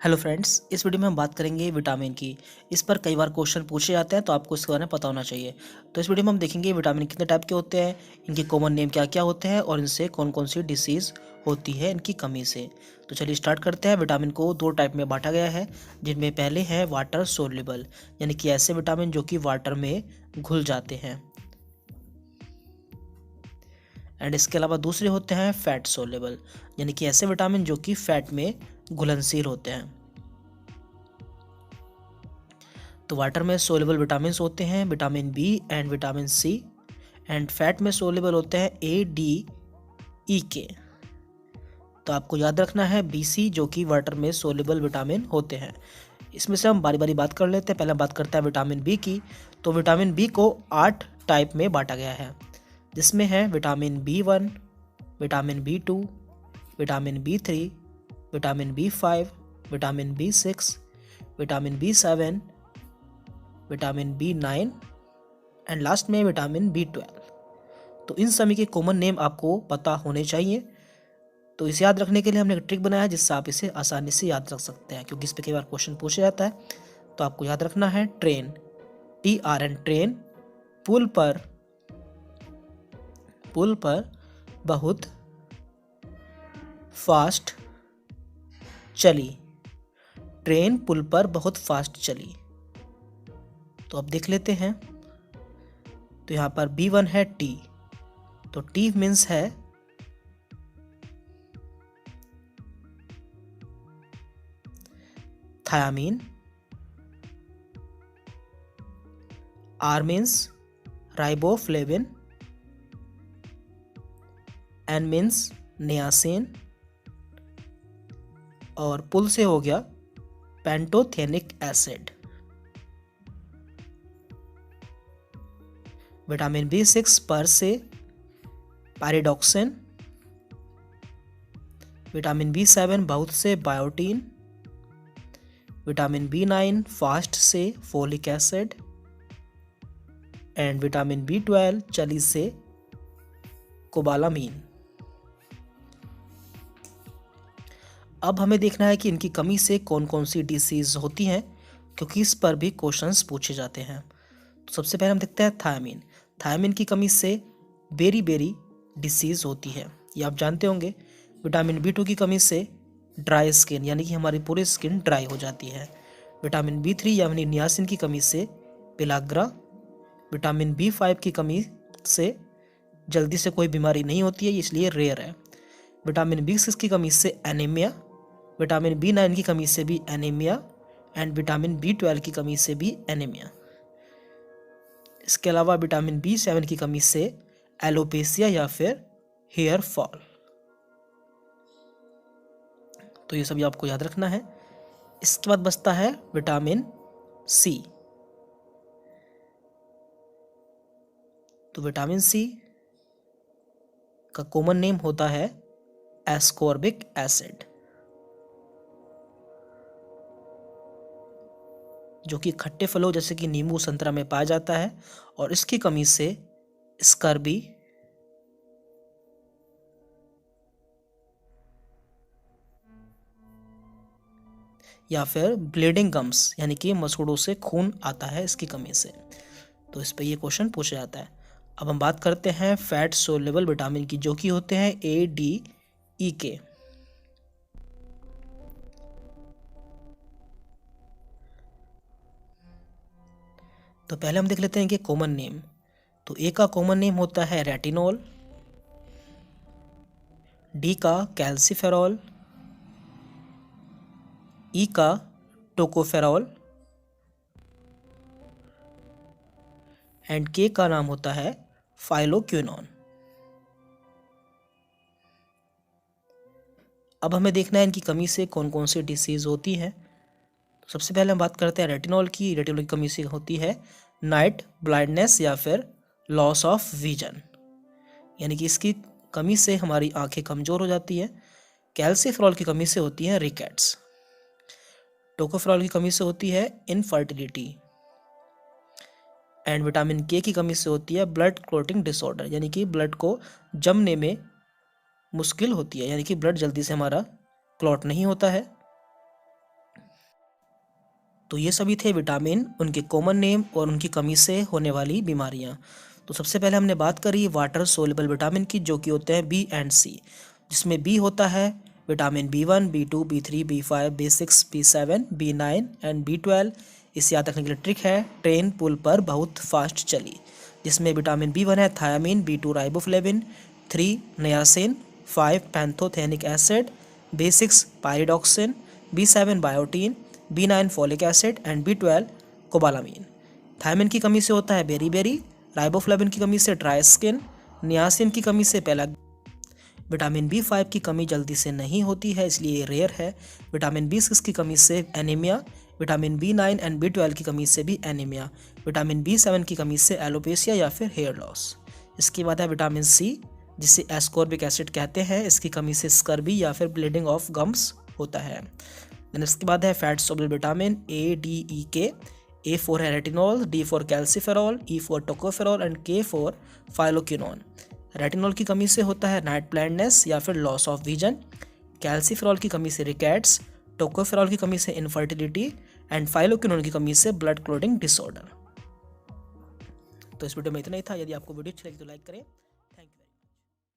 Hello friends, इस video में हम बात करेंगे विटामिन की। इस पर कई बार क्वेश्चन पूछे जाते हैं, तो आपको इसके बारे में पता होना चाहिए। तो इस वीडियो में हम देखेंगे विटामिन कितने टाइप के होते हैं, इनके कॉमन नेम क्या क्या होते हैं और इनसे कौन कौन सी डिसीज़ होती है इनकी कमी से। तो चलिए स्टार्ट करते हैं। विटामिन को दो टाइप में बांटा गया है, जिनमें पहले हैं वाटर सोल्युबल, यानी कि ऐसे विटामिन जो कि वाटर में घुल जाते हैं, एंड इसके अलावा दूसरे होते हैं फैट सोल्युबल, यानी कि ऐसे विटामिन जो कि फैट में घुलनशील होते हैं। तो वाटर में सोल्युबल विटामिन होते हैं vitamin B and vitamin C, and fat में सोल्युबल होते हैं ए, डी, ई के। तो आपको याद रखना है बी सी, जो कि वाटर में सोल्युबल विटामिन होते हैं। इसमें से हम बारी बारी बात कर लेते हैं। पहले बात करते हैं विटामिन बी की। तो विटामिन बी को 8 टाइप में बांटा गया है, जिसमें है vitamin B 1, vitamin B 2, vitamin B 3, vitamin B 5, vitamin B 6, vitamin B 7, vitamin B 9 and last में विटामिन बी 12। तो इन सभी के कॉमन नेम आपको पता होने चाहिए। तो इसे याद रखने के लिए हमने एक ट्रिक बनाया है, जिससे आप इसे आसानी से याद रख सकते हैं, क्योंकि इस पर कई बार क्वेश्चन पूछा जाता है। तो आपको याद रखना है ट्रेन, TRN, ट्रेन, पुल पर बहुत फास्ट चली, ट्रेन पुल पर बहुत फास्ट चली। तो अब देख लेते हैं। तो यहाँ पर B1 है टी, तो टी मीन्स है thiamine, R means riboflavin, N means niacin, और पुल से हो गया पेंटोथेनिक एसिड। विटामिन बी 6 पर से पैरिडॉक्सिन, विटामिन बी 7 बहुत से बायोटीन, विटामिन बी 9 फास्ट से folic acid, and vitamin B 12 चली से कोबालामीन। अब हमें देखना है कि इनकी कमी से कौन कौन सी डिसीज होती हैं, क्योंकि इस पर भी क्वेश्चंस पूछे जाते हैं। तो सबसे पहले हम देखते हैं थायमीन। थायमीन की कमी से बेरी बेरी डिसीज होती है, ये आप जानते होंगे। विटामिन बी 2 की कमी से ड्राई स्किन, यानी कि हमारी पूरी स्किन ड्राई हो जाती है। विटामिन बी 3 यानी नियासिन की कमी से पिलाग्रा। विटामिन बी 5 की कमी से जल्दी से कोई बीमारी नहीं होती है, इसलिए रेयर है। विटामिन बी 6 की कमी से एनीमिया, विटामिन बी 9 की कमी से भी एनीमिया, एंड विटामिन बी 12 की कमी से भी एनीमिया। इसके अलावा विटामिन बी 7 की कमी से एलोपेसिया या फिर हेयर फॉल। तो ये सभी आपको याद रखना है। इसके बाद बचता है विटामिन सी। तो विटामिन सी का कॉमन नेम होता है एस्कॉर्बिक एसिड, जो कि खट्टे फलों जैसे कि नींबू, संतरा में पाया जाता है, और इसकी कमी से स्कर्बी, या फिर ब्लीडिंग गम्स, यानी कि मसूड़ों से खून आता है इसकी कमी से। तो इस पे ये क्वेश्चन पूछा जाता है। अब हम बात करते हैं फैट सोल्युबल विटामिन की, जो कि होते हैं ए, डी, ई के। तो पहले हम देख लेते हैं कि कॉमन नेम। तो ए का कॉमन नेम होता है रेटिनॉल, डी का कैल्सीफेरॉल, ई का टोकोफेरॉल, एंड के का नाम होता है फाइलोक्विनोन। अब हमें देखना है इनकी कमी से कौन कौन सी डिसीज होती है। तो सबसे पहले हम बात करते हैं रेटिनॉल की। रेटिनॉल की कमी से होती है नाइट ब्लाइंडनेस या फिर लॉस ऑफ विजन, यानी कि इसकी कमी से हमारी आंखें कमजोर हो जाती है। कैल्सीफेरॉल की कमी से होती है रिकेट्स। टोकोफेरॉल की कमी से होती है इनफर्टिलिटी, एंड विटामिन के की कमी से होती है ब्लड क्लॉटिंग डिसऑर्डर, यानी कि ब्लड को जमने में मुश्किल होती है, यानी कि ब्लड जल्दी से हमारा क्लॉट नहीं होता है। तो ये सभी थे विटामिन, उनके कॉमन नेम और उनकी कमी से होने वाली बीमारियां। तो सबसे पहले हमने बात करी वाटर सोल्युबल विटामिन की, जो कि होते हैं बी एंड सी, जिसमें बी होता है vitamin B1, B2, B3, B5, B6, B7, B9 and B12। इसे याद रखने के लिए ट्रिक है, ट्रेन पुल पर बहुत फास्ट चली, जिसमें विटामिन B1 है thiamine, B2 riboflavin, 3 niacin, 5 pantothenic acid, B6 pyridoxine, B7 biotin, B9 folic acid and B12 cobalamin. Thiamine की कमी से होता है बेरीबेरी, राइबोफ्लेविन की कमी से ड्राई स्किन, नियासिन की कमी से पेलग। विटामिन B5 की कमी जल्दी से नहीं होती है, इसलिए ये रेयर है। विटामिन B6 की कमी से anaemia, vitamin B9 and B12 की कमी से भी एनीमिया, विटामिन B7 की कमी से एलोपेशिया या फिर हेयर लॉस। इसके बाद है विटामिन सी, जिसे एस्कॉर्बिक एसिड कहते हैं, इसकी कमी से स्कर्बी या फिर ब्लीडिंग ऑफ गम्स होता है। इसके बाद है fat soluble vitamin A, D, E, K। A4 है retinol, D for calciferol, E for tocopherol and K for phylloquinone. Retinol की कमी से होता है नाइट ब्लाइंडनेस या फिर लॉस ऑफ विजन, कैल्सीफेरॉल की कमी से रिकेट्स, टोकोफेरॉल की कमी से इनफर्टिलिटी एंड फाइलोक्विनोन की कमी से ब्लड क्लॉटिंग डिसऑर्डर। तो इस वीडियो में इतना ही था। यदि आपको वीडियो अच्छी लगी तो लाइक करें।